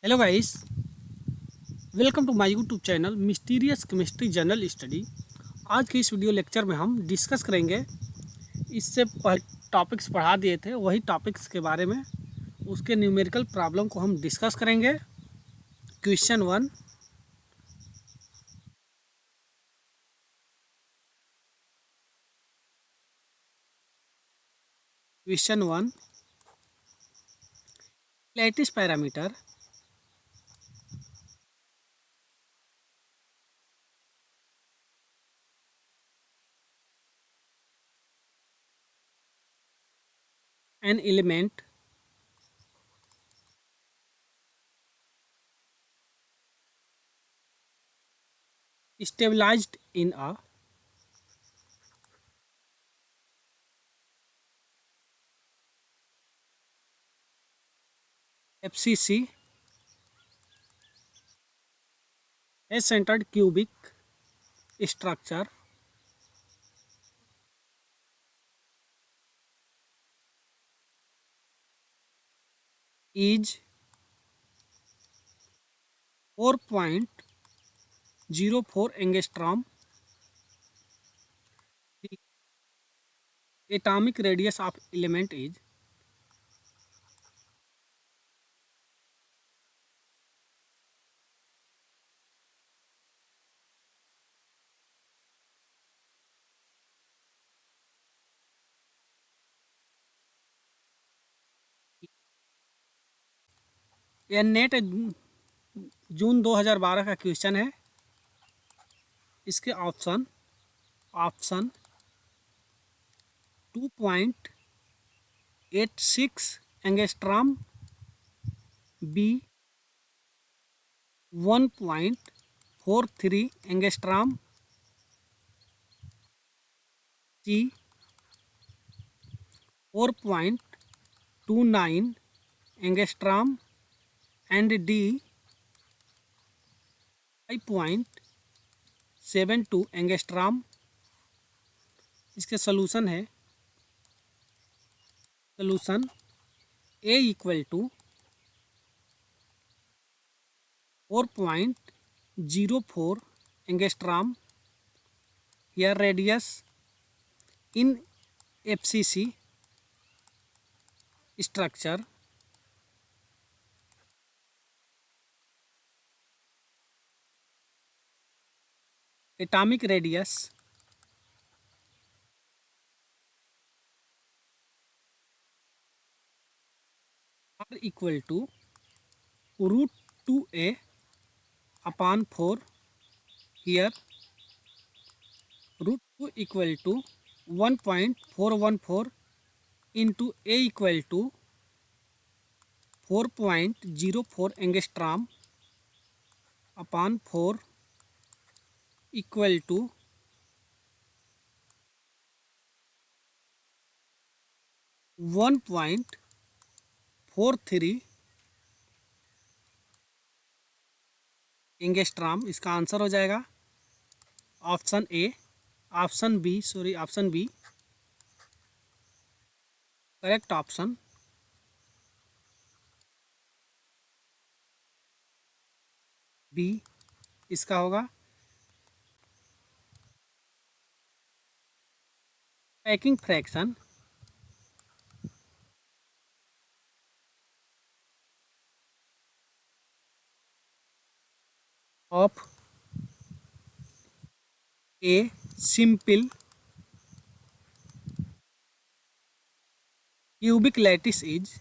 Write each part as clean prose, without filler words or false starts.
Hello guys, welcome to my YouTube channel mysterious chemistry general study. आज के इस video lecture में हम डिस्कस करेंगे। इससे टॉपिक्स पढ़ा दिए थे, वही टॉपिक्स के बारे में उसके न्यूमेरिकल प्रॉब्लम को हम डिस्कस करेंगे। Question one. Question one, lattice parameter an element stabilized in a FCC centered cubic structure is 4.04 angstrom. The atomic radius of element is यह नेट जून 2012 का क्वेश्चन है। इसके option 2.86 angstrom, B 1.43 angstrom, C 4.29 angstrom and D 5.72 angstrom. इसके solution है, solution a equal to 4.04 angstrom या radius in FCC structure atomic radius r equal to √2a upon 4 here √2 equal to 1.414 into a equal to 4.04 angstrom upon 4 equal to 1.43 angstrom. इसका answer हो जाएगा option A. Option B correct option. B इसका होगा। Packing fraction of a simple cubic lattice is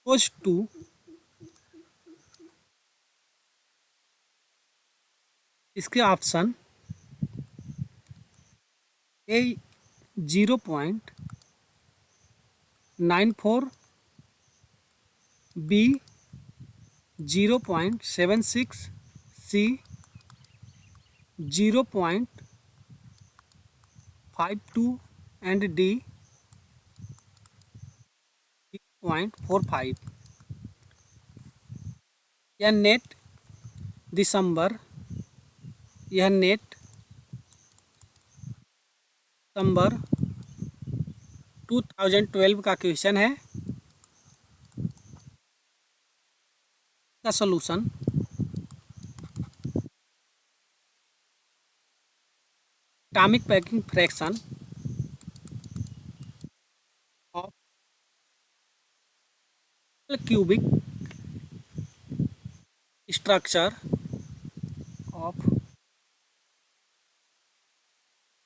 opposed to इसके option A 0.94, B 0.76, C 0.52 and D 0.45। यह net दिसंबर यह net सितंबर 2012 का question है। का solution atomic packing fraction of cubic structure of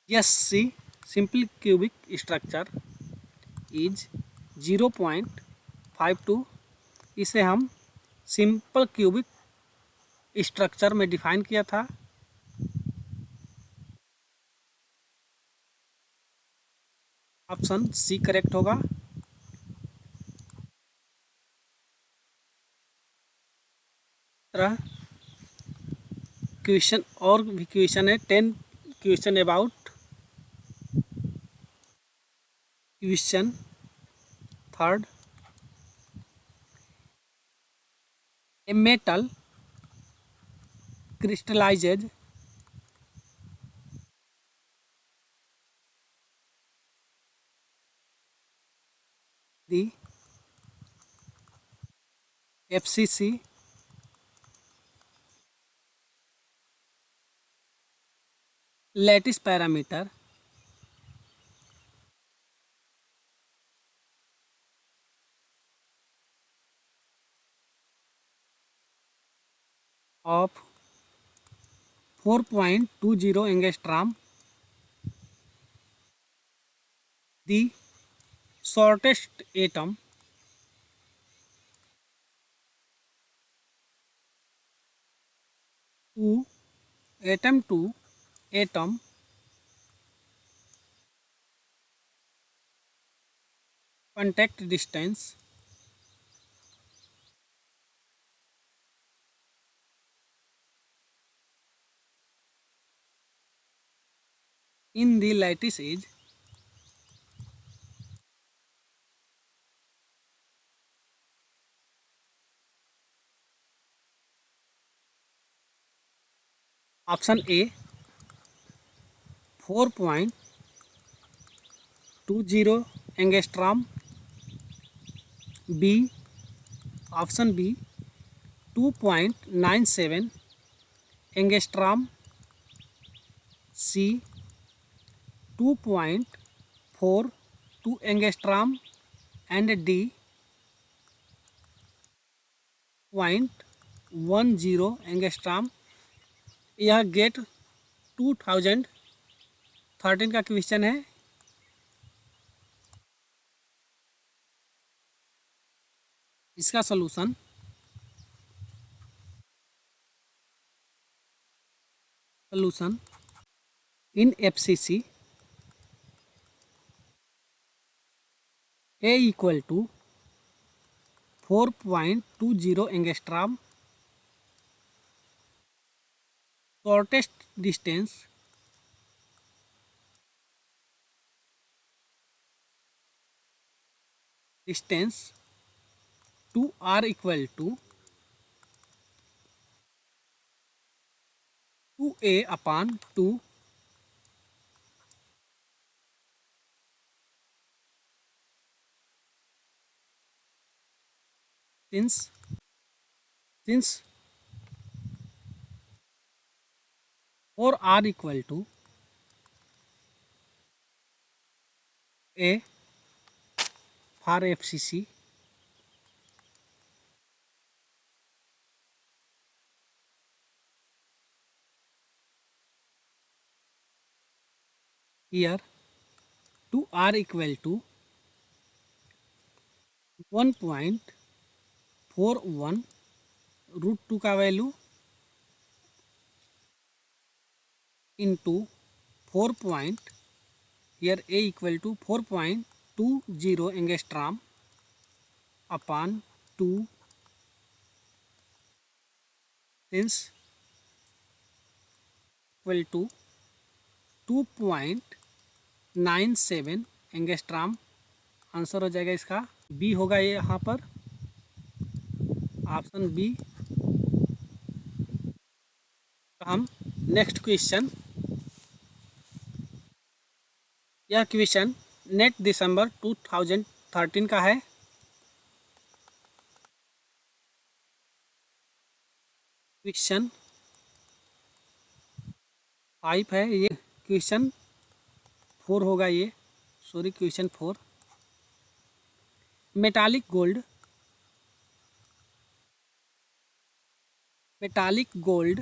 SC simple cubic structure is 0.52। इसे हम simple cubic structure में define किया था। ऑप्शन सी करेक्ट होगा। तरह क्वेश्चन और भी क्वेश्चन है 10 question about question third a metal crystallizes the FCC lattice parameter of 4.20 angstrom, the shortest atom to atom contact distance in the lattice is option A 4.20 angstrom, B option B 2.97 angstrom, C 2.42 angstrom and D 0.10 angstrom। यह gate 2013 का question है। इसका solution in FCC A equal to 4.20 angstrom, shortest distance to R equal to 2A upon 2 since for R equal to A for FCC here 2R equal to 1.41 √2 का value into 4 point here A equal to 4.20 angstrom upon 2 since equal to 2.97 angstrom। Answer हो जाएगा इसका B होगा ये यहाँ पर option B. हम next question, यह क्वेश्चन नेट दिसंबर 2013 का है। क्वेश्चन 5 है, ये क्वेश्चन 4 होगा ये, sorry question 4। Metallic gold, metallic gold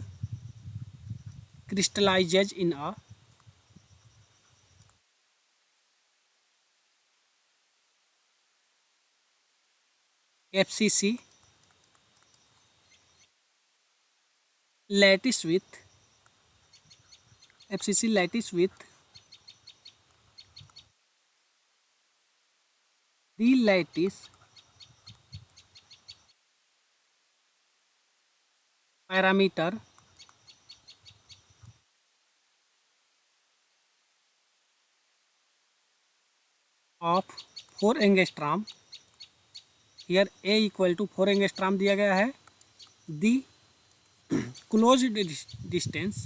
crystallizes in a FCC lattice with the lattice parameter of 4 angstrom. Here a equal to 4 angstrom दिया गया है। The close distance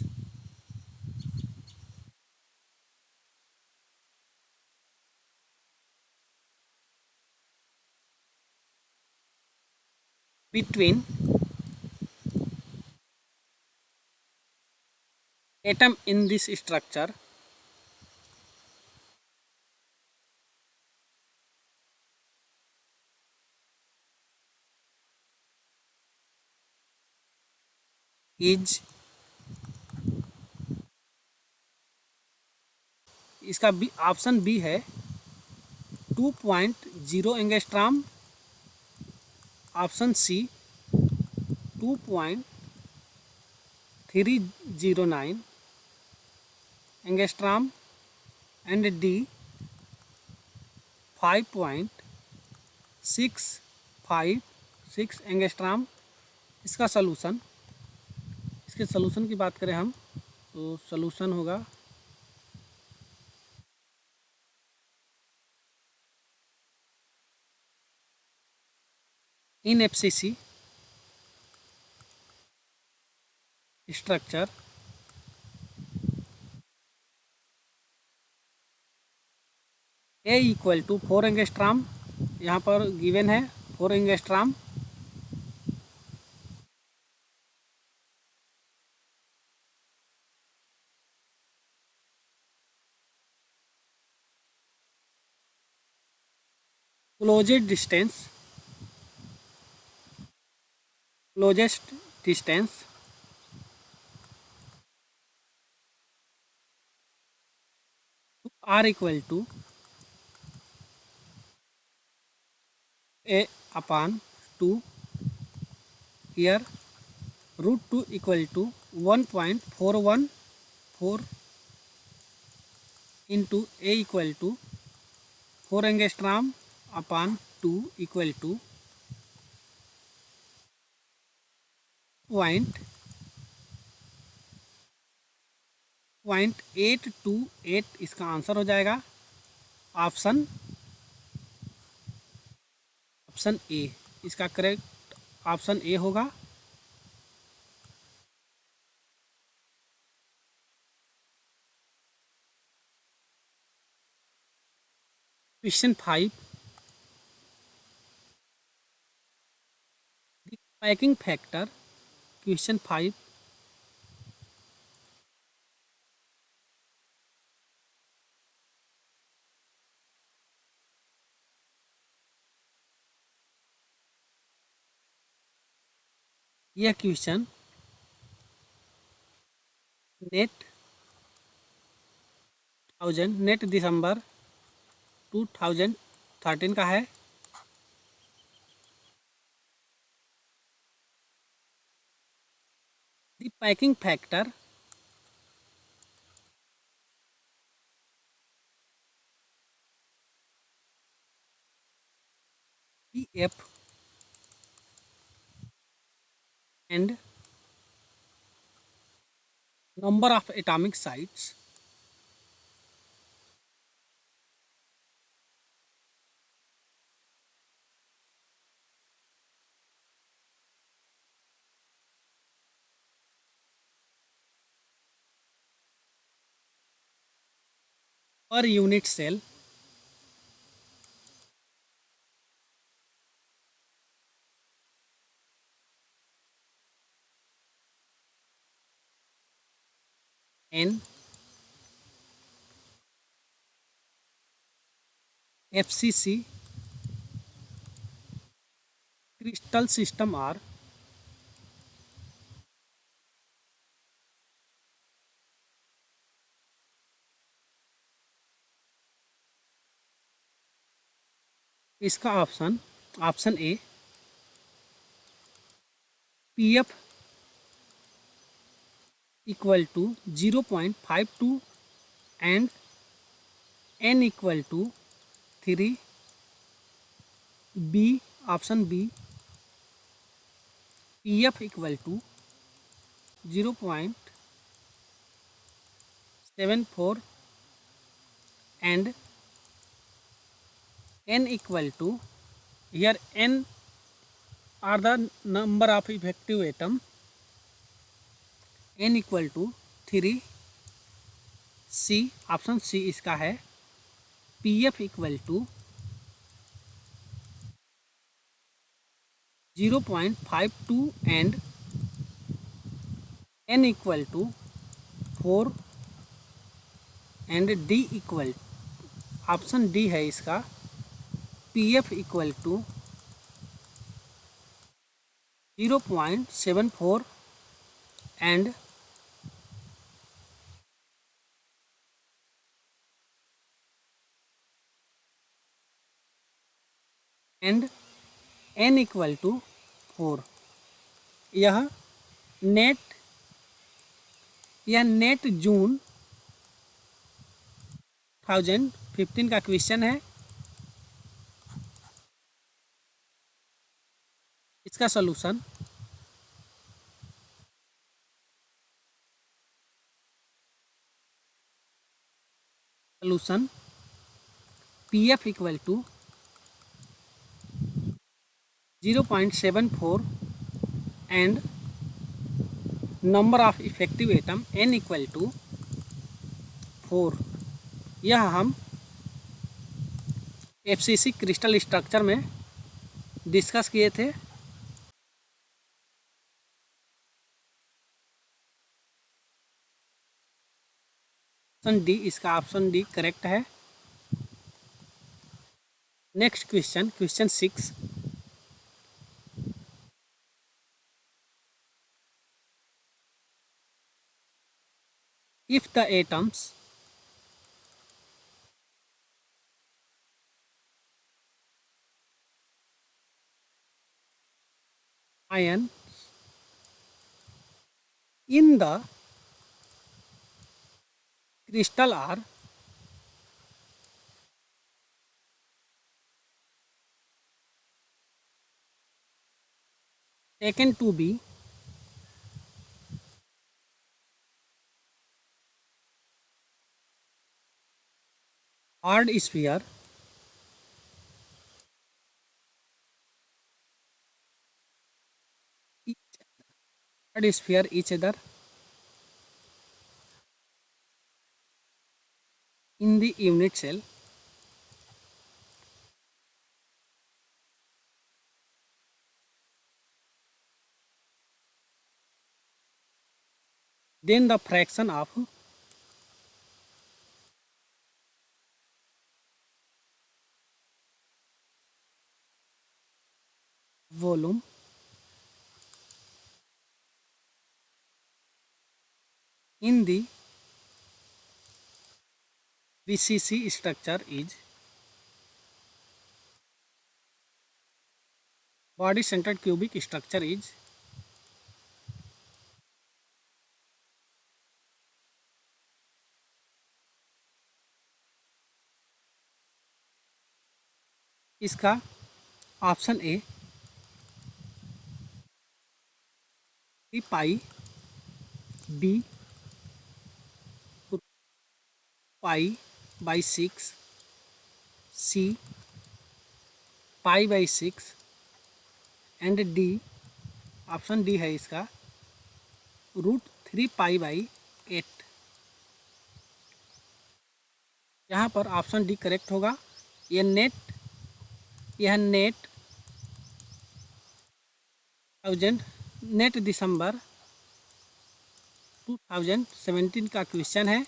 between atom in this structure is, इसका B option B है 2.0 angstrom, option C 2.309 angstrom and D 5.656 angstrom. इसका solution, इसके solution की बात करें हम तो सलूशन होगा in FCC structure a equal to 4 angstrom, यहाँ पर गिवन है 4 angstrom, closest distance r equal to a upon 2, here √2 equal to 1.414 into a equal to 4 angstrom upon 2 equal to 0.828 इसका आंसर हो जाएगा ऑप्शन ए। इसका करेक्ट ऑप्शन ए होगा। Question 5, packing factor. Question 5, यह question net दिसंबर 2013 का है। The packing factor PF and number of atomic sites per unit cell in FCC crystal system are इसका option A P F equal to 0.52 and n equal to 3, B option B P F equal to 0.74 and n equal to, here n are the number of effective atom, n equal to 3, C option C इसका है P F equal to 0.52 and n equal to 4 and D equal, option D है इसका P F equal to 0.74 and n equal to 4। यह NET June 2015 का question है। इसका solution P F equal to 0.74 and number of effective atom n equal to 4। यह हम FCC crystal structure में discuss किए थे। ऑप्शन डी, इसका ऑप्शन डी करेक्ट है। Next question 6, if the atoms ions in the crystal are taken to be hard sphere, each other in the unit cell, then the fraction of volume in the BCC structure is body centered cubic structure is इसका option A 3 pi, B pi by 6, C pi by 6 and D, option D है इसका √3 pi by 8। यहाँ पर option D correct होगा। यह net दिसंबर 2017 का question है।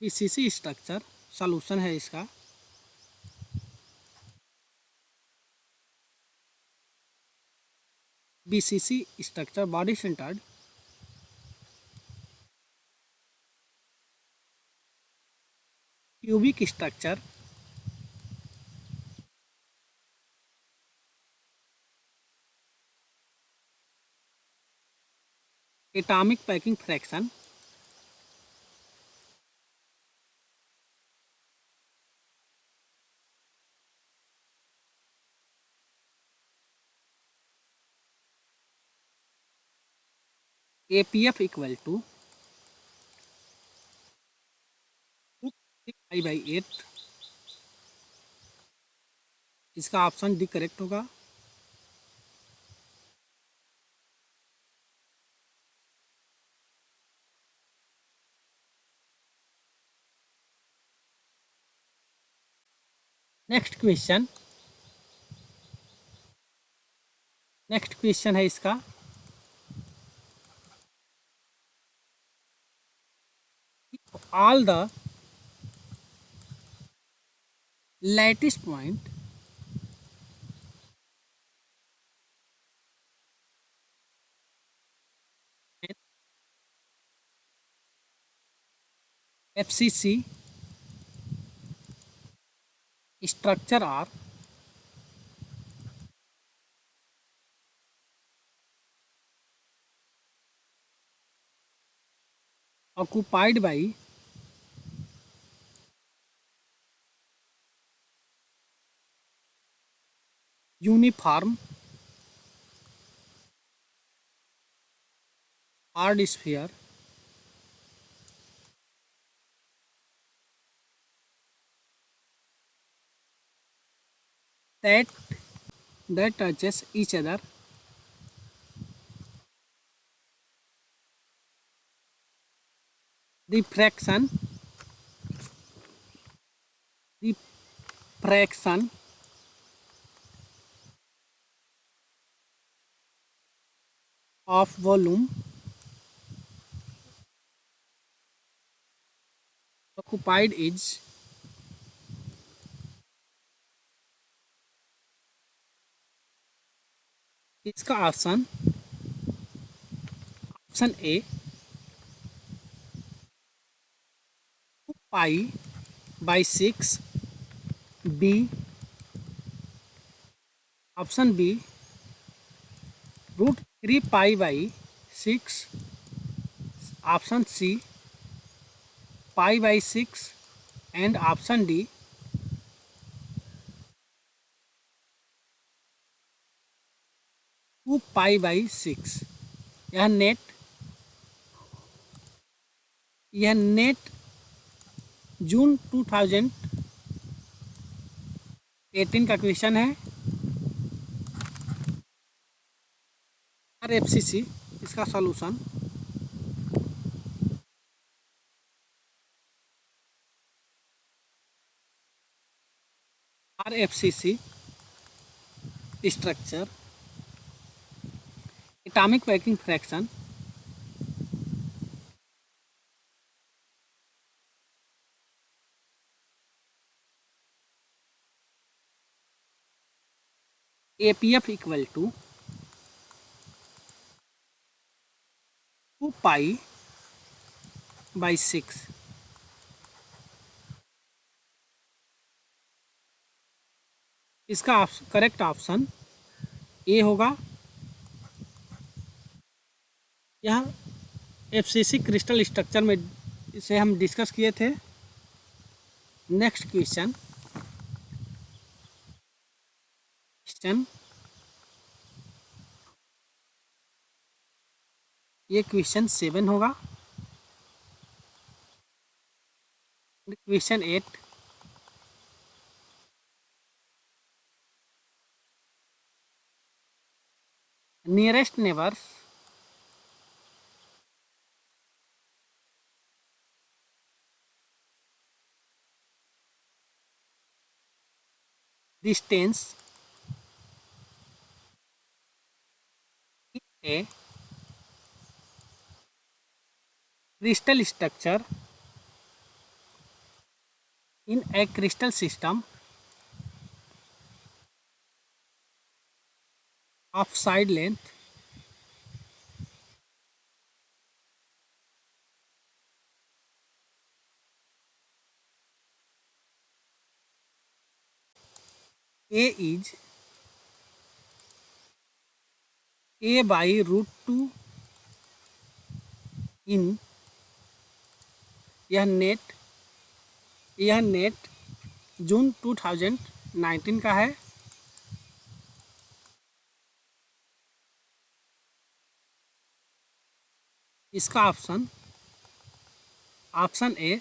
BCC structure solution है इसका। BCC structure body centred cubic structure atomic packing fraction APF equal to 2π/8। इसका ऑप्शन डी करेक्ट होगा। नेक्स्ट क्वेश्चन है इसका। All the lattice point FCC structure are occupied by uniform hard sphere that touches each other the fraction of volume occupied is इसका option A 2π/6, B option B √3π/6, option C π/6 and option D 2π/6। यह NET जून 2018 का question है। R FCC इसका solution r FCC structure atomic packing fraction APF equal to 2π/6। इसका correct option ए होगा। यह FCC crystal structure में इसे हम डिस्कस किए थे। नेक्स्ट क्वेश्चन ये क्वेश्चन 7 होगा। Question 8 nearest neighbours distance A crystal structure in a crystal system of side length A is A by root 2 in यह नेट जून 2019 का है। इसका option A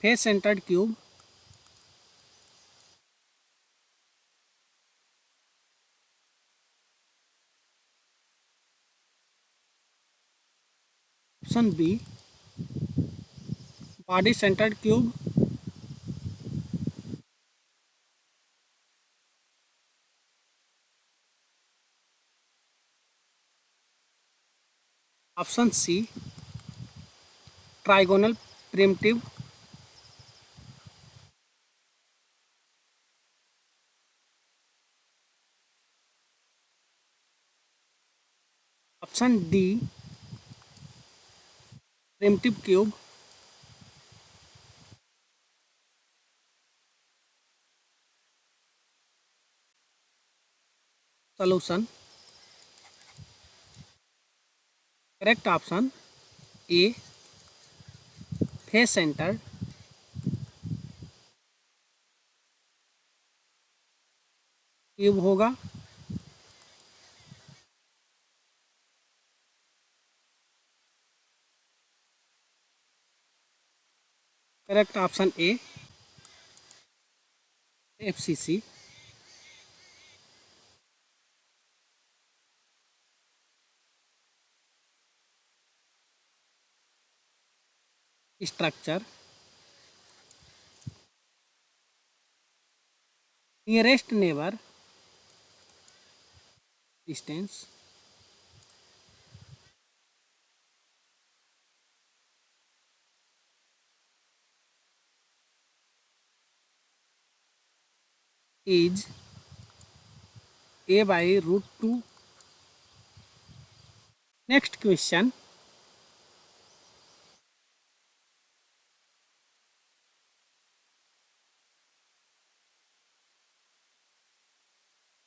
face centred cube, option B body centred cube, option C trigonal primitive, option D primitive cube, solution correct option A face centred cube होगा। Correct option A FCC। Structure nearest neighbour distance is A by root 2। Next question,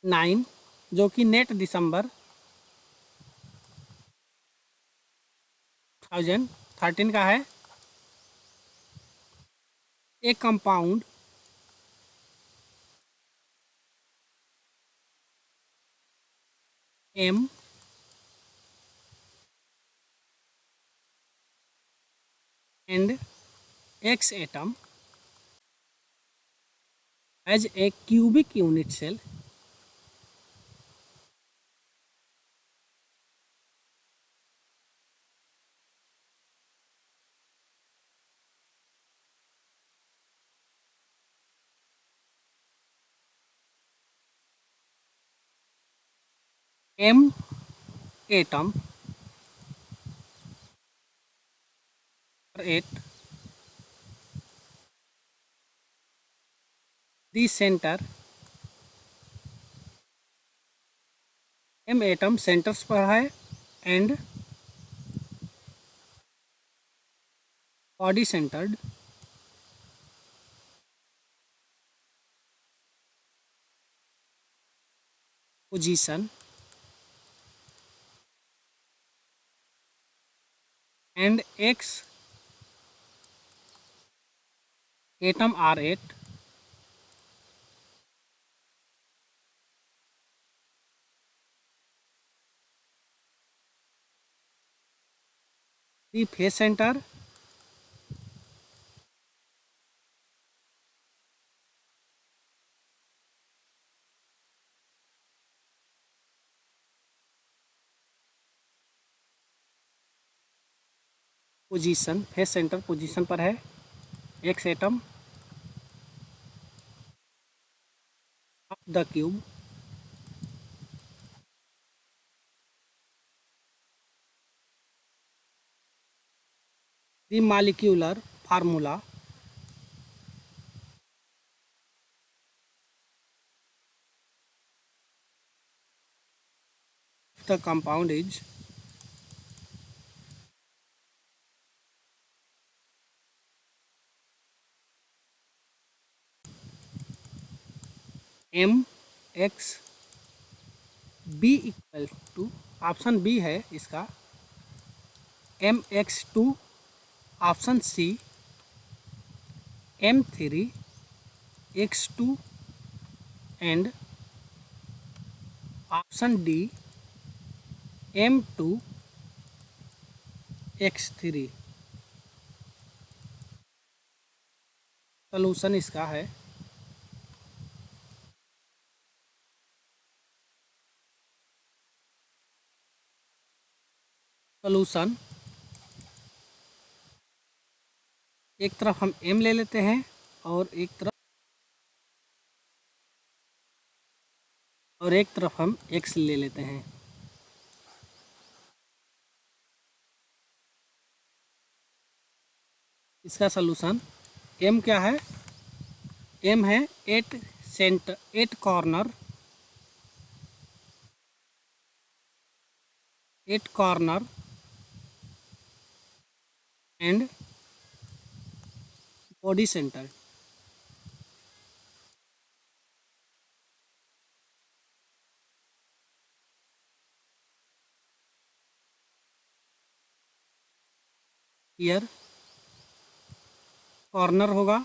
nine जो कि NET दिसंबर 2013 का है। एक compound M and X atom has a cubic unit cell M atom 8 the center M atom centres पर है and body centred position and X atom R8 the face center position face centre position पर है। X atom the cube. The molecular formula. The compound is MX B equal to, option B है इसका, MX2, option C M3X2 and option D M2X3। Solution इसका है solution, एक तरफ हम M ले लेते हैं और एक तरफ हम X ले लेते हैं। इसका सलूशन M क्या है, M है 8 corner, 8 corner and body centre. ईयर कॉर्नर होगा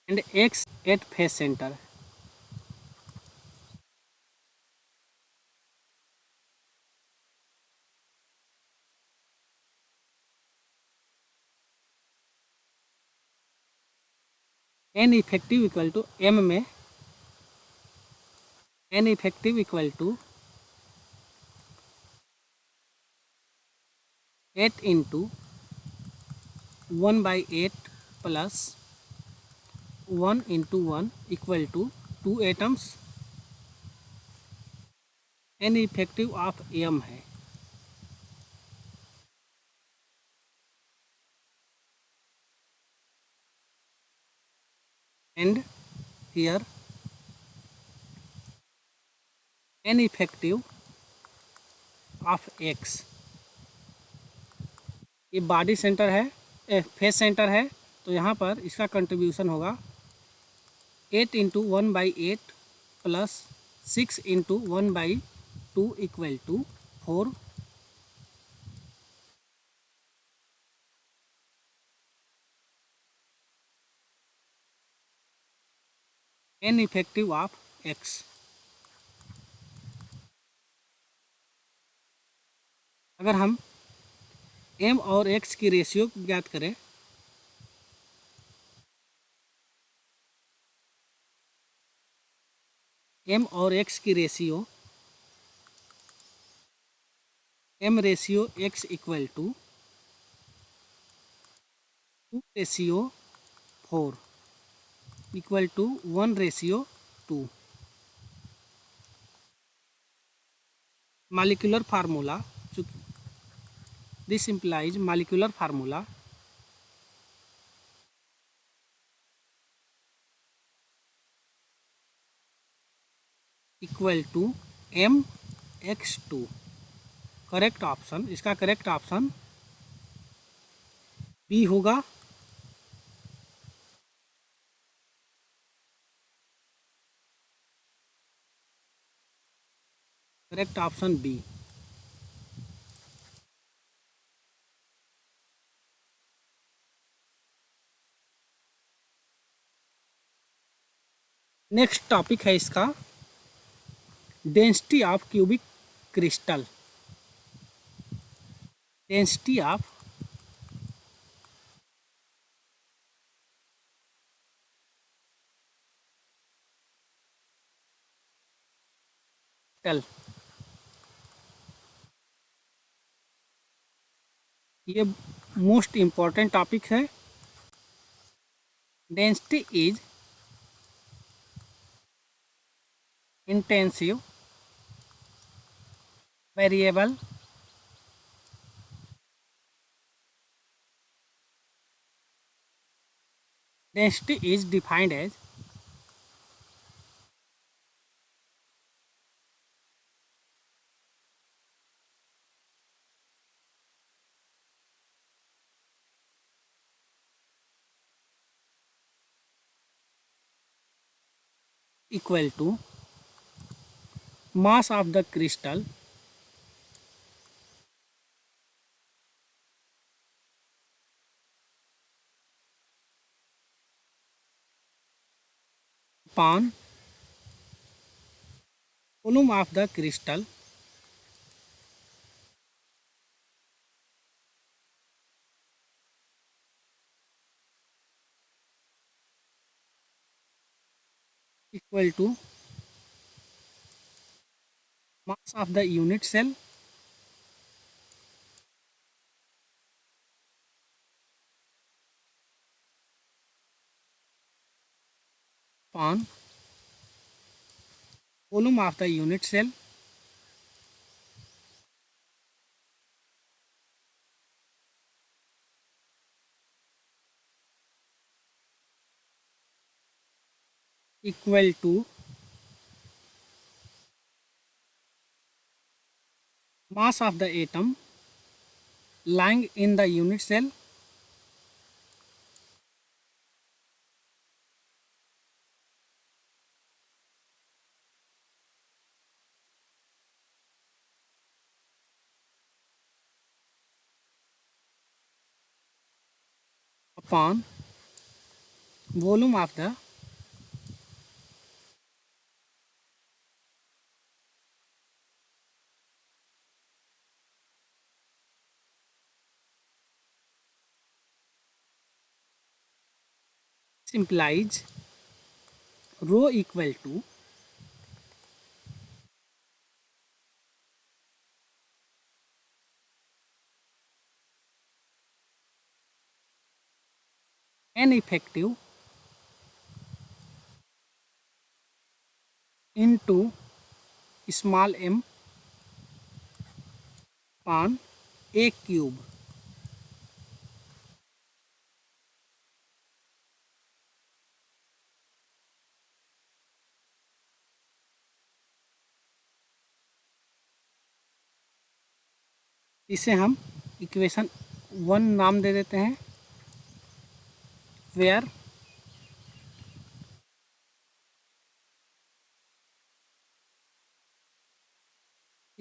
and X 8 face centre. N effective equal to M में N effective equal to 8 into 1/8 plus 1 into 1 equal to 2 atoms. N effective of M है। And here N effective of X, ये body centre है, face centre है, तो यहाँ पर इसका contribution होगा 8 into 1/8 plus 6 into 1/2 equal to 4। N effective of X। अगर हम M और X की रेशियो ज्ञात करें, M और X की ratio, M ratio X equal to 2:4 equal to 1:2। molecular formula, this implies molecular formula equal to MX2। Correct option, इसका correct option B होगा। Correct option B. Next topic है इसका density of cubic crystal. Density of cell. ये most important topic है। Density is intensive variable density is defined as equal to mass of the crystal upon volume of the crystal equal to mass of the unit cell upon volume of the unit cell equal to mass of the atom lying in the unit cell upon volume of the implies rho equal to n effective into small m upon a cube। इसे हम equation 1 नाम दे देते हैं, where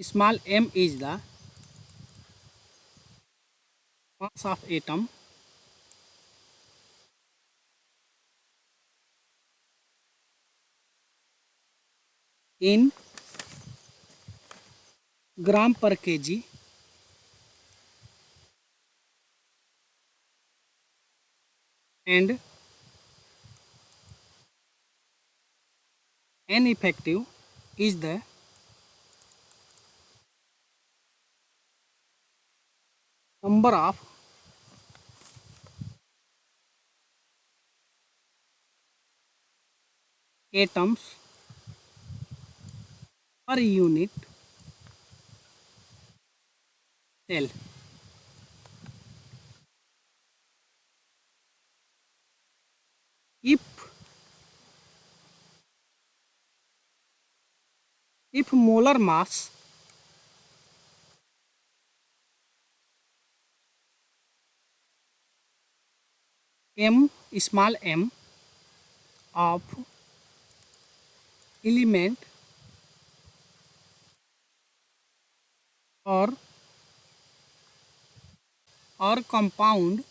small m is the mass of atom in gram per kg and n effective is the number of atoms per unit cell। If molar mass m small m of element or compound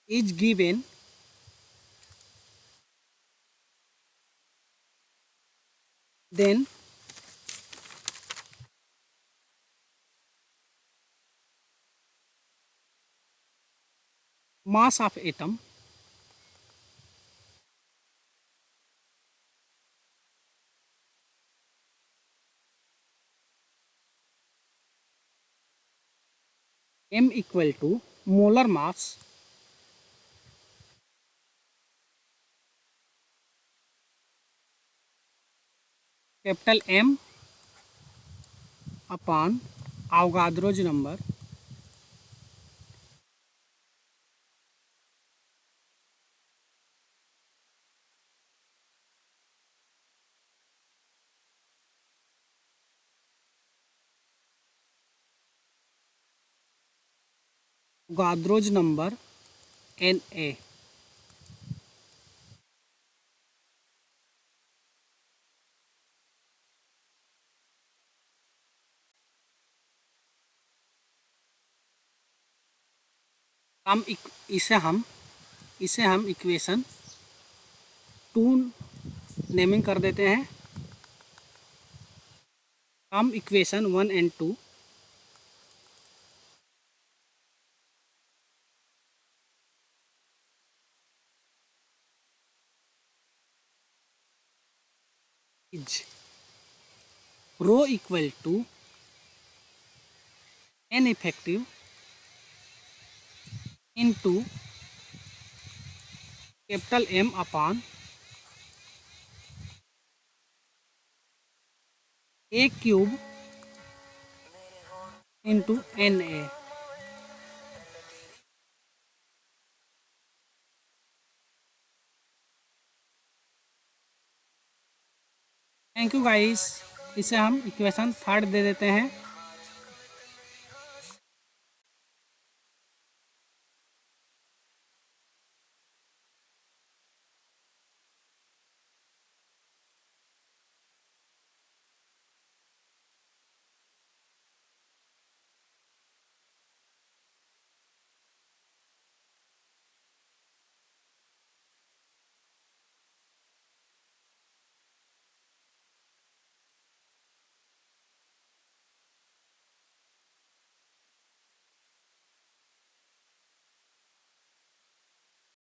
is given, then mass of atom m equal to molar mass capital M upon Avogadro's number गाद्रोज number Na। इसे हम equation 2 naming कर देते हैं। हम equation 1 and 2 is rho equal to n effective into capital M upon A cube into Na। Thank you guys. इसे हम equation 3 दे देते हैं।